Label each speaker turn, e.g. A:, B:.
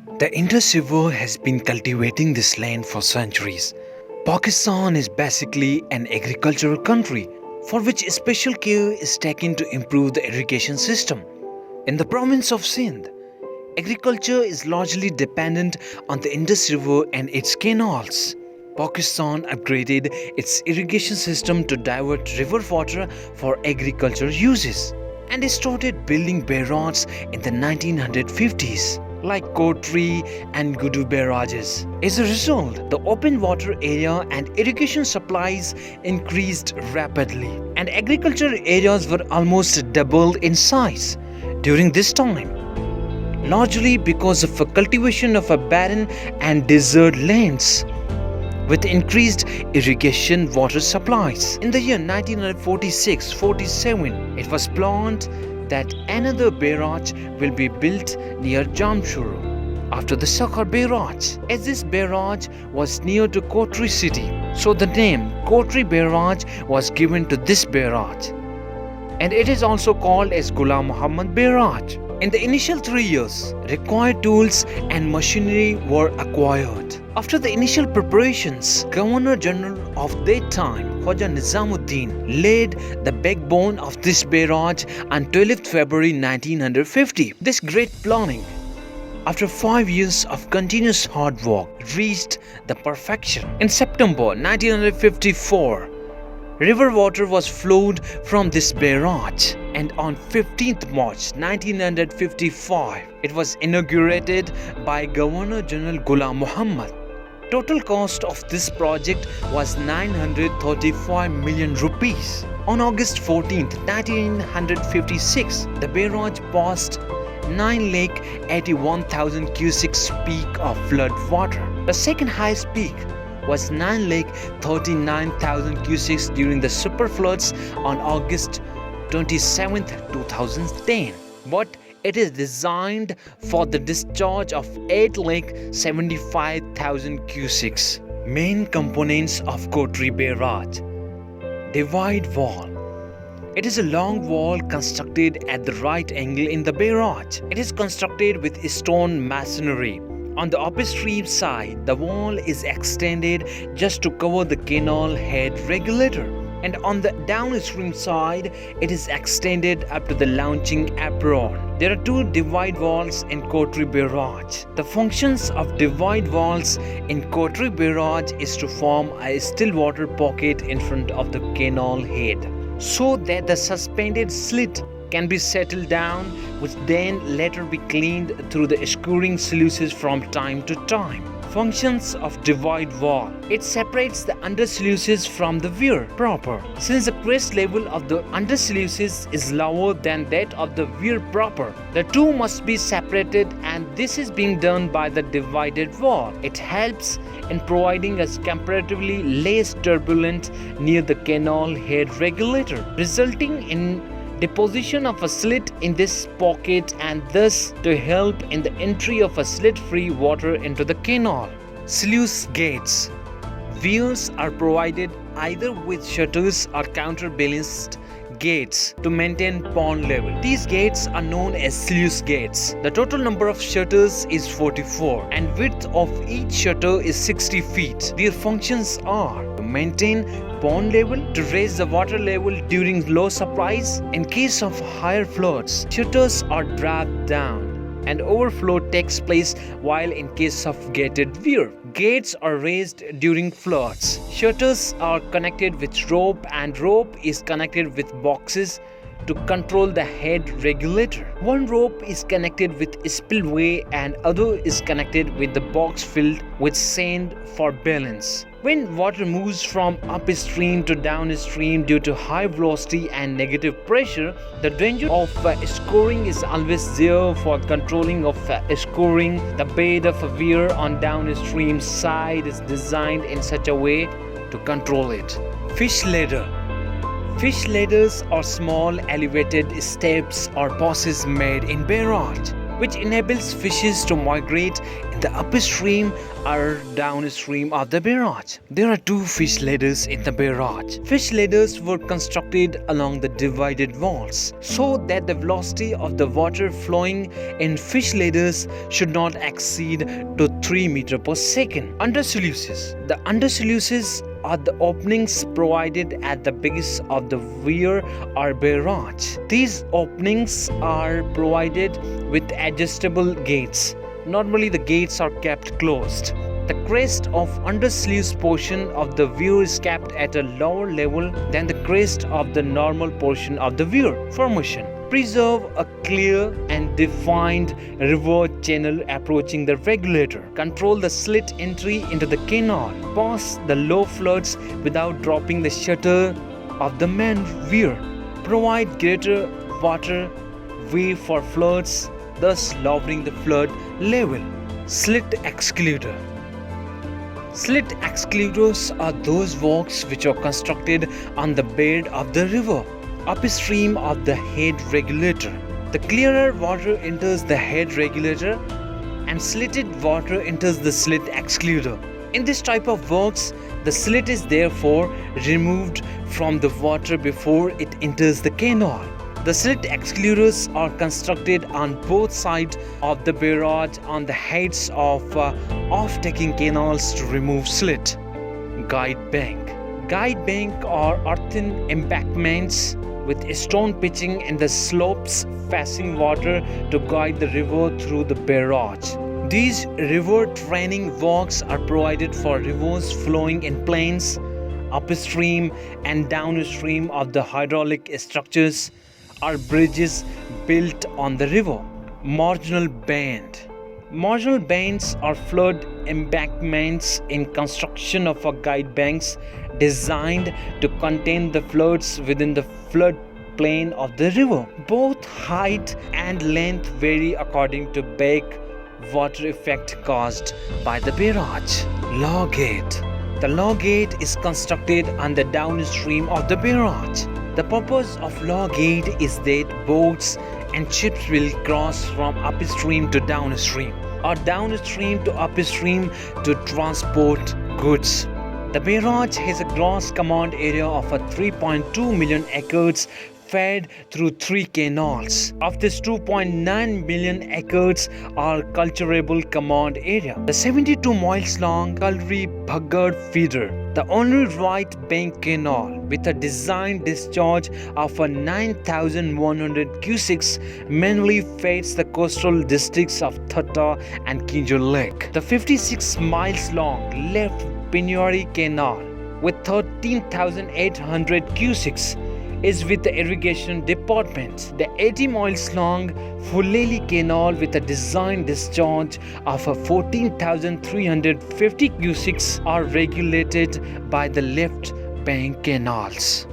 A: The Indus River has been cultivating this land for centuries. Pakistan is basically an agricultural country for which special care is taken to improve the irrigation system. In the province of Sindh, agriculture is largely dependent on the Indus River and its canals. Pakistan upgraded its irrigation system to divert river water for agricultural uses and started building barrages in the 1950s like KoTRi and KoTRi Barrages. As a result, the open water area and irrigation supplies increased rapidly, and agricultural areas were almost doubled in size during this time, largely because of a cultivation of a barren and desert lands with increased irrigation water supplies. In the year 1946-47, it was planned that another barrage will be built near Jamshoro after the KoTRi Barrage, as this barrage was near to KoTRi city. So the name KoTRi Barrage was given to this barrage, and it is also called as Ghulam Muhammad Barrage. In the initial 3 years, required tools and machinery were acquired. After the initial preparations, Governor General of that time, Khwaja Nizamuddin, laid the backbone of this barrage on 12th February 1950. This great planning, after 5 years of continuous hard work, reached the perfection. In September 1954, river water was flowed from this barrage, and on 15th March 1955, it was inaugurated by Governor General Ghulam Muhammad. Total cost of this project was 935 million rupees. On August 14, 1956, the barrage passed 9,81,000 cusics peak of flood water. The second highest peak was 9,39,000 cusics during the super floods on August 27, 2010. But it is designed for the discharge of 8,75,000 cusics. Main components of KoTRi Barrage. Divide wall. It is a long wall constructed at the right angle in the barrage. It is constructed with stone masonry. On the upstream side, the wall is extended just to cover the canal head regulator, and on the downstream side, it is extended up to the launching apron. There are two divide walls in KoTRi Barrage. The functions of divide walls in KoTRi Barrage is to form a still water pocket in front of the canal head, so that the suspended slit can be settled down, which then later be cleaned through the scouring sluices from time to time. Functions of divide wall. It separates the under sluices from the weir proper. Since the crest level of the under sluices is lower than that of the weir proper, the two must be separated, and this is being done by the divided wall. It helps in providing us comparatively less turbulence near the canal head regulator, resulting in deposition of a slit in this pocket, and thus to help in the entry of a slit-free water into the canal. Sluice gates. Weirs are provided either with shutters or counterbalanced gates to maintain pond level. These gates are known as sluice gates. The total number of shutters is 44, and width of each shutter is 60 feet. Their functions are to maintain pond level, to raise the water level during low supplies. In case of higher floods, shutters are dropped down and overflow takes place, while in case of gated weir, gates are raised during floods. Shutters are connected with rope, and rope is connected with boxes to control the head regulator. One rope is connected with spillway and other is connected with the box filled with sand for balance. When water moves from upstream to downstream due to high velocity and negative pressure, the danger of scoring is always there. For controlling of scoring, the bed of a weir on downstream side is designed in such a way to control it. Fish ladder. Fish ladders are small elevated steps or passes made in barrage. which enables fishes to migrate in the upstream or downstream of the barrage. There are two fish ladders in the barrage. Fish ladders were constructed along the divided walls so that the velocity of the water flowing in fish ladders should not exceed to 3 meters per second. Undersluices. The undersluices are the openings provided at the base of the weir or barrage. These openings are provided with adjustable gates. Normally the gates are kept closed. The crest of undersluice portion of the weir is kept at a lower level than the crest of the normal portion of the weir formation. Preserve a clear and defined river channel approaching the regulator. Control the slit entry into the canal. Pass the low floods without dropping the shutter of the main weir. Provide greater water way for floods, thus lowering the flood level. Slit excluder. Slit excluders are those works which are constructed on the bed of the river, upstream of the head regulator. The clearer water enters the head regulator and slitted water enters the slit excluder. In this type of works, the slit is therefore removed from the water before it enters the canal. The slit excluders are constructed on both sides of the barrage on the heads of off-taking canals to remove slit. Guide bank. Guide bank are earthen embankments with stone pitching in the slopes facing water to guide the river through the barrage. These river training works are provided for rivers flowing in plains, upstream and downstream of the hydraulic structures or bridges built on the river. Marginal band. Marginal bands are flood embankments in construction of guide banks designed to contain the floods within the flood plain of the river. Both height and length vary according to back water effect caused by the barrage. Law gate. The law gate is constructed on the downstream of the barrage. The purpose of law gate is that boats and ships will cross from upstream to downstream or downstream to upstream to transport goods. The barrage has a gross command area of 3.2 million acres fed through 3 canals. Of this, 2.9 million acres are cultivable command area. The 72 miles long KoTRi Barrage feeder, the only right bank canal with a design discharge of 9,100 cusics, mainly feeds the coastal districts of Thatta and Kinjo Lake. The 56 miles long left Penuary Canal with 13,800 cusics is with the irrigation department. The 80 miles long Fuleli Canal with a design discharge of 14,350 cusics are regulated by the left bank canals.